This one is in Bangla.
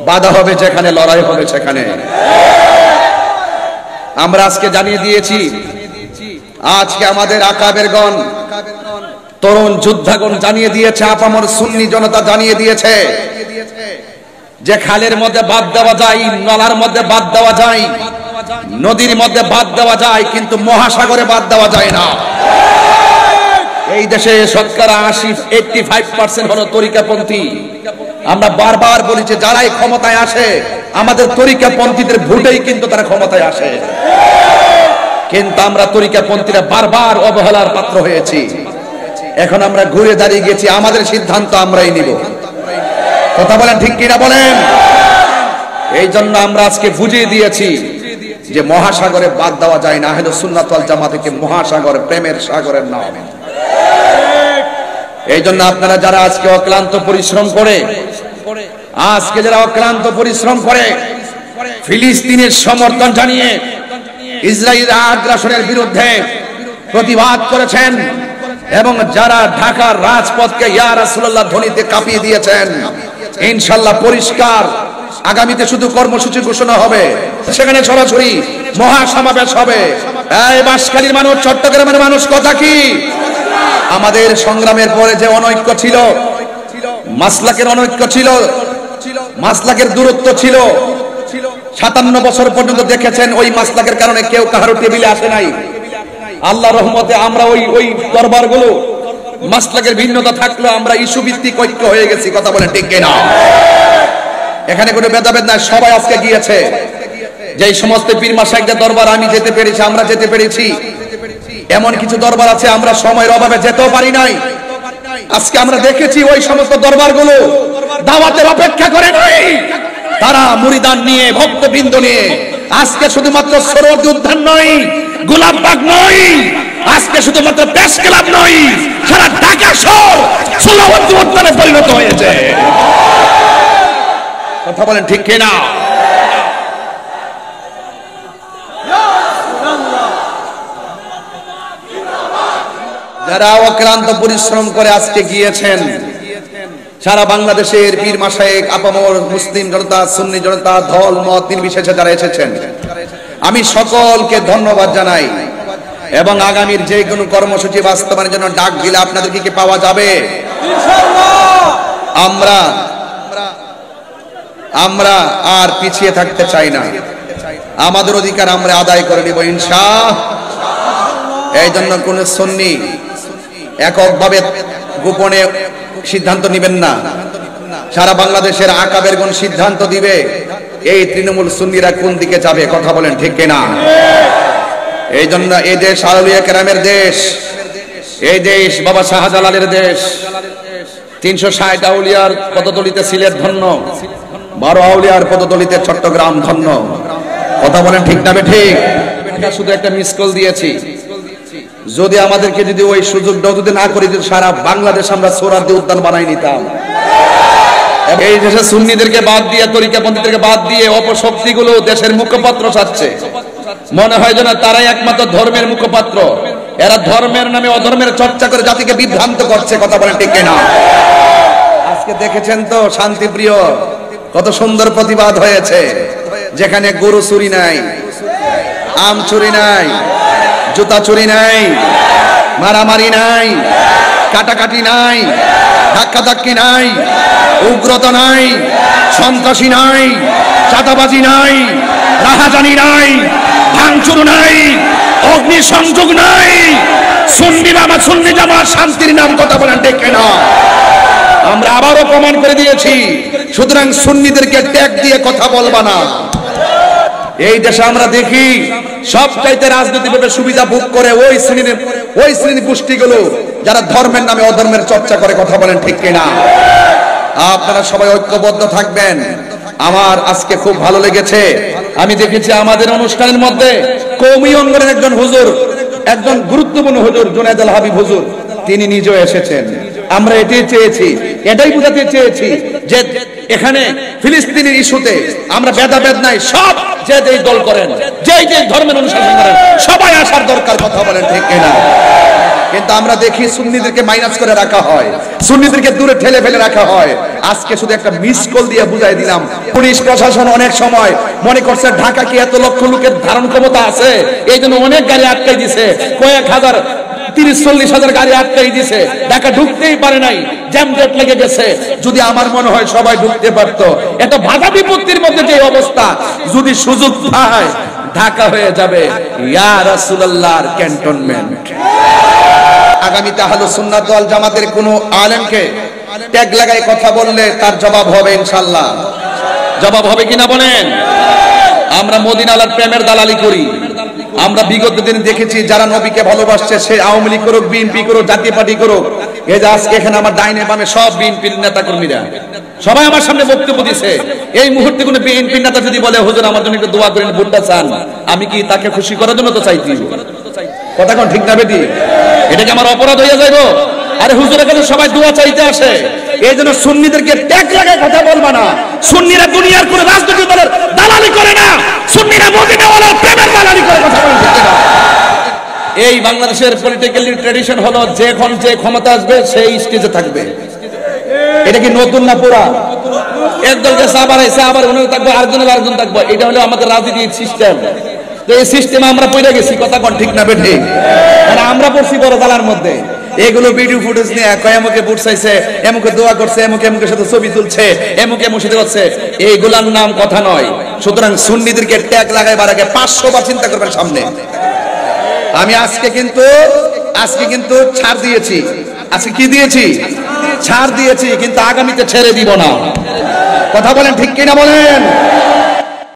বাধা হবে যেখানে, লড়াই হবে সেখানে। আমরা আজকে জানিয়ে দিয়েছি, আজকে আমাদের আকাবেরগণ, তরুণ যোদ্ধাগণ জানিয়ে দিয়েছে, আপামর সুন্নি জনতা জানিয়ে দিয়েছে যে খালের মধ্যে বাদ দেওয়া যায়, নলার মধ্যে বাদ দেওয়া যায়, নদীর মধ্যে বাদ দেওয়া যায়, কিন্তু মহাসাগরে বাদ দেওয়া যায় না। এই দেশে শতকরা 85% হলো তরিকাপন্থী। আমরা বারবার বলেছি, যারাই ক্ষমতায় আসে আমাদের তরিকাপন্থীদের ভোটেই কিন্তু তারা ক্ষমতায় আসে, কিন্তু আমরা তরিকাপন্থীরা বারবার অবহেলার পাত্র হয়েছি। এখন আমরা ঘুরে দাঁড়িয়ে গেছি, আমাদের সিদ্ধান্ত আমরাই নিব। কথা বলেন ঠিক কিনা বলেন? এই জন্য আমরা আজকে বুঝিয়ে দিয়েছি যে মহাসাগরে বাদ দেওয়া যায় না। আহলে সুন্নাত ওয়াল জামাত থেকে মহাসাগর প্রেমের সাগরের নাম। এই জন্য আপনারা যারা আজকে অক্লান্ত পরিশ্রম করে, ফিলিস্তিনের সমর্থন জানিয়ে ইসরায়েলের আগ্রাসনের বিরুদ্ধে প্রতিবাদ করেছেন, এবং যারা ঢাকার রাজপথকে ইয়া রাসূলুল্লাহ ধ্বনিতে কাঁপিয়ে দিয়েছেন, ইনশাআল্লাহ পরিষ্কার আগামীতে শুধু কর্মসূচি ঘোষণা হবে, সেখানে সরাসরি মহাসমাবেশ হবে। এই বাঁশখালীর মানুষ, চট্টগ্রামের মানুষ, কথা কি? আমাদের সংগ্রামের পরে যে অনৈক্য ছিল, মাসলাকের অনৈক্য ছিল, মাসলাকের দূরত্ব ছিল, 57 বছর পর্যন্ত দেখেছেন ওই মাসলাকের কারণে কেউ কাহারো টেবিলে আসে নাই। আল্লাহর রহমতে আমরা ওই দরবারগুলো মাসলাকের ভিন্নতা থাকলেও আমরা ইস্যু ভিত্তিক ঐক্য হয়ে গেছি। কথা বলেন ঠিক কিনা? এখানে কোনো ভেদাভেদ নাই, সবাই আজকে গিয়েছে। যেই সমস্ত পীর মাশায়েখদের দরবার আমি যেতে পেরেছি, আমরা যেতে পেরেছি, এমন কিছু দরবার আছে আমরা সময়ের অভাবে যেতেও পারি নাই। আজকে আমরা দেখেছি ওই সমস্ত দরবারগুলো দাওয়াতের অপেক্ষা করে নাই, তারা মুরিদান নিয়ে, ভক্তবৃন্দ নিয়ে আজকে শুধুমাত্র সরোয়ার্দী উদ্যান নয়, গোলাপবাগ নয়, আজকে শুধুমাত্র প্রেস ক্লাব নয়, সারা ঢাকা শহর সোহরাওয়ার্দী উদ্যানে পরিণত হয়েছে। কথা বলেন ঠিক কিনা? যারা অক্লান্ত পরিশ্রম করে আজকে গিয়েছেন, সারা বাংলাদেশের পীর মাশায়েখ, আপামর মুসলিম জনতা, সুন্নি জনতা, দল মত নির্বিশেষে যারা এসেছেন, আমি সকলকে ধন্যবাদ জানাই। এবং আগামীর যে কোনো কর্মসূচি বাস্তবায়নের জন্য ডাক দিলে আপনাদেরকে কি পাওয়া যাবে? আমরা আর পিছিয়ে থাকতে চাই না, আমাদের অধিকার আমরা আদায় করে নিব ইনশাআল্লাহ। এই জন্য কোন সুন্নি এককভাবে গোপনে সিদ্ধান্ত নেবেন না, সারা বাংলাদেশের আকাবেরগণ সিদ্ধান্ত দিবে এই তৃণমূল সুন্নিরা কোন দিকে যাবে। কথা বলেন ঠিক কিনা? এই জন্য এই দেশ আউলিয়া কেরামের দেশ, এই দেশ বাবা শাহজালালের দেশ। 360 আউলিয়ার পদতলিতে সিলেট ধন্য, 12 আউলিয়ার পদতলিতে চট্টগ্রাম ধন্য। কথা বলেন ঠিক না ঠিক? শুধু একটা মিস কল দিয়েছি, যদি আমাদেরকে যদি ওই সুযোগটা যদি না করি, সারা বাংলাদেশ আমরা সোহরাওয়ার্দী উদ্যান বানাই নিতাম। এই দেশে সুন্নিদেরকে বাদ দিয়ে, তরিকাপন্থীদেরকে বাদ দিয়ে অপশক্তিগুলো দেশের মুখপাত্র চাচ্ছে। মনে হয় যেন তারাই একমাত্র ধর্মের মুখপাত্র, এরা ধর্মের নামে অধর্মের চর্চা করে জাতিকে বিভ্রান্ত করছে। কথা বলেন ঠিক কিনা? আজকে দেখেছেন তো শান্তিপ্রিয় কত সুন্দর প্রতিবাদ হয়েছে, যেখানে গরু চুরি নাই, আম চুরি নাই, জুতা চুরি নাই, মারামারি নাই, কাটাকাটি নাই, ধাক্কাধাক্কি নাই, উগ্রতা নাই, সন্ত্রাসী নাই, চাঁদাবাজি নাই, রাহাজানি নাই, ভাঙচুর নাই, অগ্নিসংযোগ নাই। সুন্নি জামাত শান্তির নাম। কথা বলেন ঠিক কিনা? আমরা আবারও প্রমাণ করে দিয়েছি। সুতরাং সুন্নিদেরকে ট্যাগ দিয়ে কথা বলবা না। এই দেশে আমরা দেখি সবচাইতে রাজনৈতিকভাবে সুবিধা ভোগ করে ওই শ্রেণী গোষ্ঠীগুলো যারা ধর্মের নামে অধর্মের চর্চা করে। কথা বলেন ঠিক কিনা? আপনারা সবাই ঐক্যবদ্ধ থাকবেন। আমার আজকে খুব ভালো লেগেছে, আমি দেখেছি আমাদের অনুষ্ঠানের মধ্যে কওমি অঙ্গনের একজন হুজুর, একজন গুরুত্বপূর্ণ হুজুর জুনায়েদ আল হাবিব হুজুর, তিনি নিজেও এসেছেন। আমরা এটাই চেয়েছি, এটাই বোঝাতে চেয়েছি যে এখানে ফিলিস্তিনের ইস্যুতে আমরা ভেদাভেদ নাই, সব যে যেই দল করেন, যে ধর্মের অনুসরণ করেন, সবাই আসার দরকার। কথা বলেন ঠিক কিনা? কিন্তু আমরা দেখি সুন্নিদেরকে মাইনাস করে রাখা হয়, সুন্নিদেরকে দূরে ঠেলে ফেলে রাখা হয়। আজকে শুধু একটা মিস কল দিয়ে বুঝাই দিলাম, পুলিশ প্রশাসন অনেক সময় মনে করছে ঢাকা কি এত লক্ষ লোকের ধারণ ক্ষমতা আছে, এই জন্য অনেক গাড়ি আটকাই দিছে, কয়েক হাজার 30-40 হাজার গাড়ি আটকাই দিছে, ঢাকা ঢুকতেই পারে নাই, জ্যামজট লেগে গেছে। যদি আমার মনে হয় সবাই ঢুকতে পারতো, এত বাধা বিপত্তির মধ্যে যে অবস্থা, যদি সুযোগ পায় ঢাকা হয়ে যাবে ইয়া রাসূলুল্লাহর ক্যান্টনমেন্ট। আগামীতে আহলুস সুন্নাত ওয়াল জামাতের কোন আলেমকে ট্যাগ লাগায় কথা বললে তার জবাব হবে ইনশাআল্লাহ। জবাব হবে কিনা বলেন? আমরা মদিনার প্রেমের দালালি করি। আমরা বিগত দিনে দেখেছি যারা নবীকে ভালোবাসছে, সে আওয়ামী লীগ করুক, বিএনপি করুক, জাতীয় পার্টি করুক, এই যে আজকে এখানে আমার ডাইনে বামে সব বিএনপির নেতা কর্মীরা সবাই আমার সামনে বক্তব্য দিছে। এই মুহূর্তে কোন বিএনপি নেতা যদি বলে হুজুর আমার জন্য একটু দোয়া করেন, ভোটটা চান, আমি কি তাকে খুশি করার জন্য তো চাইছি? কথা কোন ঠিক না বেটি? এটা কি আমার অপরাধ হয়ে যাইব? আরে হুজুরের কাছে সবাই দোয়া চাইতে আসে, এই জন্য সুন্নিদেরকে ট্যাগ লাগায় কথা বলবা না। সুন্নিরা দুনিয়ার কোন রাজনৈতিক দলের দালালি করে না, সুন্নিরা মদিনাওয়ালার প্রেমের দালালি করে কথা বলতে না। এই বাংলাদেশের পলিটিক্যাল ট্র্যাডিশন হলো যখন যে ক্ষমতা আসবে সেই স্টেজে থাকবে। এটা কি নতুন না পুরা? একদল গেছে আবার এসে আবার উনি থাকবো, আরেকজন থাকবো, এটা হলো আমাদের রাজনীতির সিস্টেম। তো এই সিস্টেমে আমরা পড়ে গেছি, কথা কোন ঠিক না বেঠে? মানে আমরা পড়ছি বড় দালার মধ্যে। এগুলো ভিডিও ফুটেজ নিয়ে এমকে ভোট চাইছে, এমকে দোয়া করছে, এমকের সাথে ছবি তুলছে, এমকে মসজিদে করছে, এইগুলার নাম কথা নয়। সুতরাং সুন্নিদেরকে ট্যাগ লাগাইবার আগে 500 বার চিন্তা করবেন সামনে। আমি আজকে কিন্তু ছাড় দিয়েছি। আজকে কি দিয়েছি? ছাড় দিয়েছি, কিন্তু আগামীতে ছেড়ে দিব না। কথা বলেন ঠিক কিনা বলেন?